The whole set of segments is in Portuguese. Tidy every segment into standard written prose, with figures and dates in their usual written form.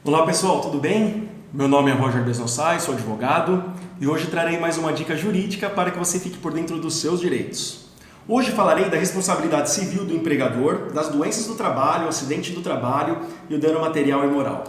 Olá pessoal, tudo bem? Meu nome é Roger Besnossai, sou advogado e hoje trarei mais uma dica jurídica para que você fique por dentro dos seus direitos. Hoje falarei da responsabilidade civil do empregador, das doenças do trabalho, acidente do trabalho e o dano material e moral.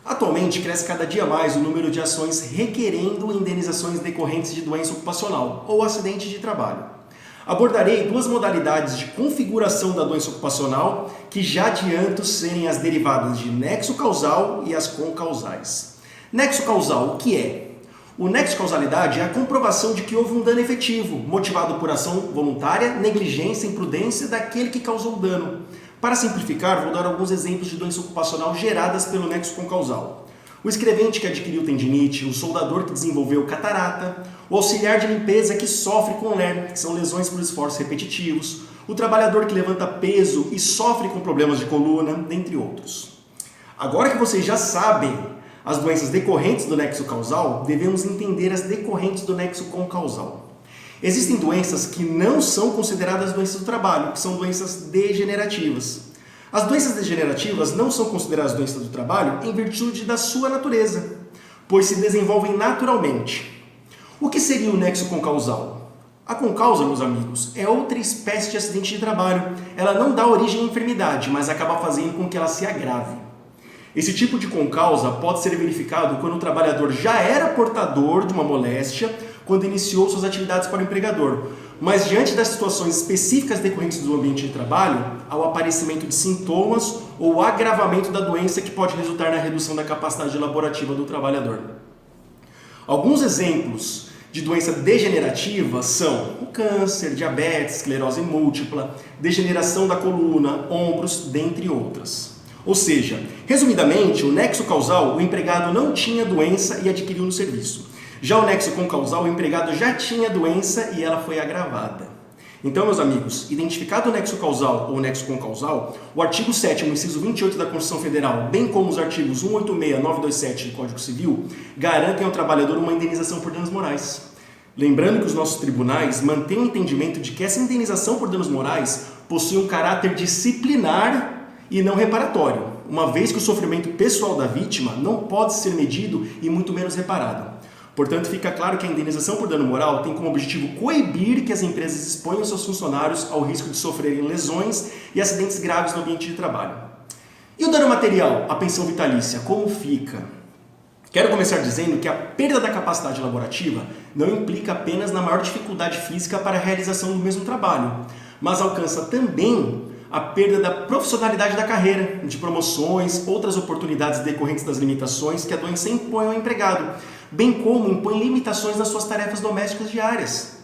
Atualmente cresce cada dia mais o número de ações requerendo indenizações decorrentes de doença ocupacional ou acidente de trabalho. Abordarei duas modalidades de configuração da doença ocupacional que já adianto serem as derivadas de nexo causal e as concausais. Nexo causal, o que é? O nexo causalidade é a comprovação de que houve um dano efetivo, motivado por ação voluntária, negligência e imprudência daquele que causou o dano. Para simplificar, vou dar alguns exemplos de doença ocupacional geradas pelo nexo concausal. O escrevente que adquiriu tendinite, o soldador que desenvolveu catarata, o auxiliar de limpeza que sofre com LER, que são lesões por esforços repetitivos, o trabalhador que levanta peso e sofre com problemas de coluna, dentre outros. Agora que vocês já sabem as doenças decorrentes do nexo causal, devemos entender as decorrentes do nexo concausal. Existem doenças que não são consideradas doenças do trabalho, que são doenças degenerativas. As doenças degenerativas não são consideradas doenças do trabalho em virtude da sua natureza, pois se desenvolvem naturalmente. O que seria o nexo concausal? A concausa, meus amigos, é outra espécie de acidente de trabalho. Ela não dá origem à enfermidade, mas acaba fazendo com que ela se agrave. Esse tipo de concausa pode ser verificado quando o trabalhador já era portador de uma moléstia quando iniciou suas atividades para o empregador, mas diante das situações específicas decorrentes do ambiente de trabalho, ao aparecimento de sintomas ou agravamento da doença que pode resultar na redução da capacidade laborativa do trabalhador. Alguns exemplos de doença degenerativa são o câncer, diabetes, esclerose múltipla, degeneração da coluna, ombros, dentre outras. Ou seja, resumidamente, o nexo causal, o empregado não tinha doença e adquiriu no serviço. Já o nexo concausal, o empregado já tinha doença e ela foi agravada. Então, meus amigos, identificado o nexo causal ou o nexo concausal, o artigo 7º, inciso 28 da Constituição Federal, bem como os artigos 186 e 927 do Código Civil, garantem ao trabalhador uma indenização por danos morais. Lembrando que os nossos tribunais mantêm o entendimento de que essa indenização por danos morais possui um caráter disciplinar e não reparatório, uma vez que o sofrimento pessoal da vítima não pode ser medido e muito menos reparado. Portanto, fica claro que a indenização por dano moral tem como objetivo coibir que as empresas exponham seus funcionários ao risco de sofrerem lesões e acidentes graves no ambiente de trabalho. E o dano material, a pensão vitalícia, como fica? Quero começar dizendo que a perda da capacidade laborativa não implica apenas na maior dificuldade física para a realização do mesmo trabalho, mas alcança também a perda da profissionalidade da carreira, de promoções, outras oportunidades decorrentes das limitações que a doença impõe ao empregado, bem como impõe limitações nas suas tarefas domésticas diárias.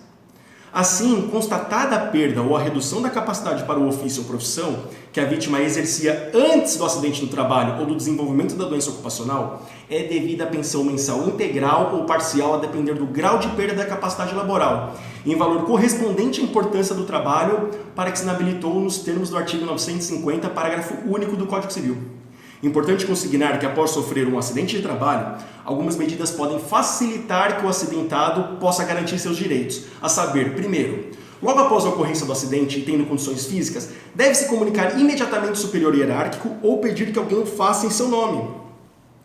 Assim, constatada a perda ou a redução da capacidade para o ofício ou profissão que a vítima exercia antes do acidente no trabalho ou do desenvolvimento da doença ocupacional, é devida a pensão mensal integral ou parcial a depender do grau de perda da capacidade laboral, em valor correspondente à importância do trabalho para que se inabilitou nos termos do artigo 950, parágrafo único do Código Civil. Importante consignar que após sofrer um acidente de trabalho, algumas medidas podem facilitar que o acidentado possa garantir seus direitos, a saber, primeiro, logo após a ocorrência do acidente e tendo condições físicas, deve-se comunicar imediatamente ao superior hierárquico ou pedir que alguém o faça em seu nome.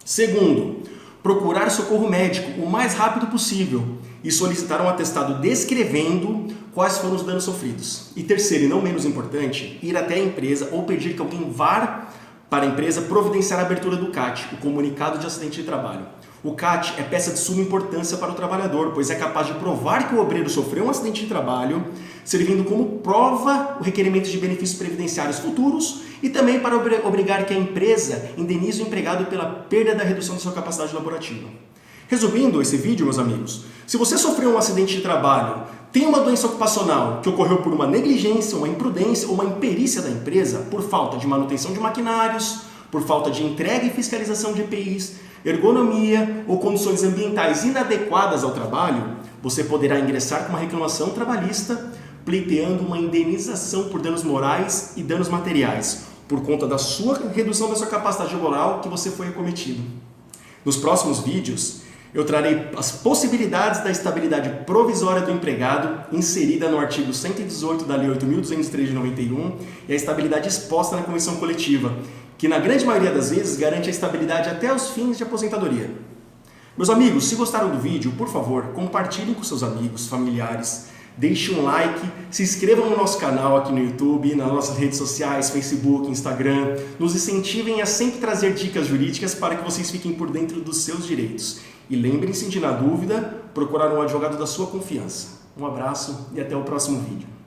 Segundo, procurar socorro médico o mais rápido possível e solicitar um atestado descrevendo quais foram os danos sofridos. E terceiro, e não menos importante, ir até a empresa ou pedir que alguém vá para a empresa providenciar a abertura do CAT, o Comunicado de Acidente de Trabalho. O CAT é peça de suma importância para o trabalhador, pois é capaz de provar que o obreiro sofreu um acidente de trabalho, servindo como prova o requerimento de benefícios previdenciários futuros e também para obrigar que a empresa indenize o empregado pela perda da redução da sua capacidade laborativa. Resumindo esse vídeo, meus amigos, se você sofreu um acidente de trabalho, tem uma doença ocupacional que ocorreu por uma negligência, uma imprudência ou uma imperícia da empresa, por falta de manutenção de maquinários, por falta de entrega e fiscalização de EPIs, ergonomia ou condições ambientais inadequadas ao trabalho, você poderá ingressar com uma reclamação trabalhista, pleiteando uma indenização por danos morais e danos materiais, por conta da sua redução da sua capacidade laboral que você foi acometido. Nos próximos vídeos, eu trarei as possibilidades da estabilidade provisória do empregado, inserida no artigo 118 da Lei 8.203 de 91, e a estabilidade exposta na convenção coletiva, que na grande maioria das vezes garante a estabilidade até os fins de aposentadoria. Meus amigos, se gostaram do vídeo, por favor, compartilhem com seus amigos, familiares, deixem um like, se inscrevam no nosso canal aqui no YouTube, nas nossas redes sociais, Facebook, Instagram, nos incentivem a sempre trazer dicas jurídicas para que vocês fiquem por dentro dos seus direitos. E lembrem-se de, na dúvida, procurar um advogado da sua confiança. Um abraço e até o próximo vídeo.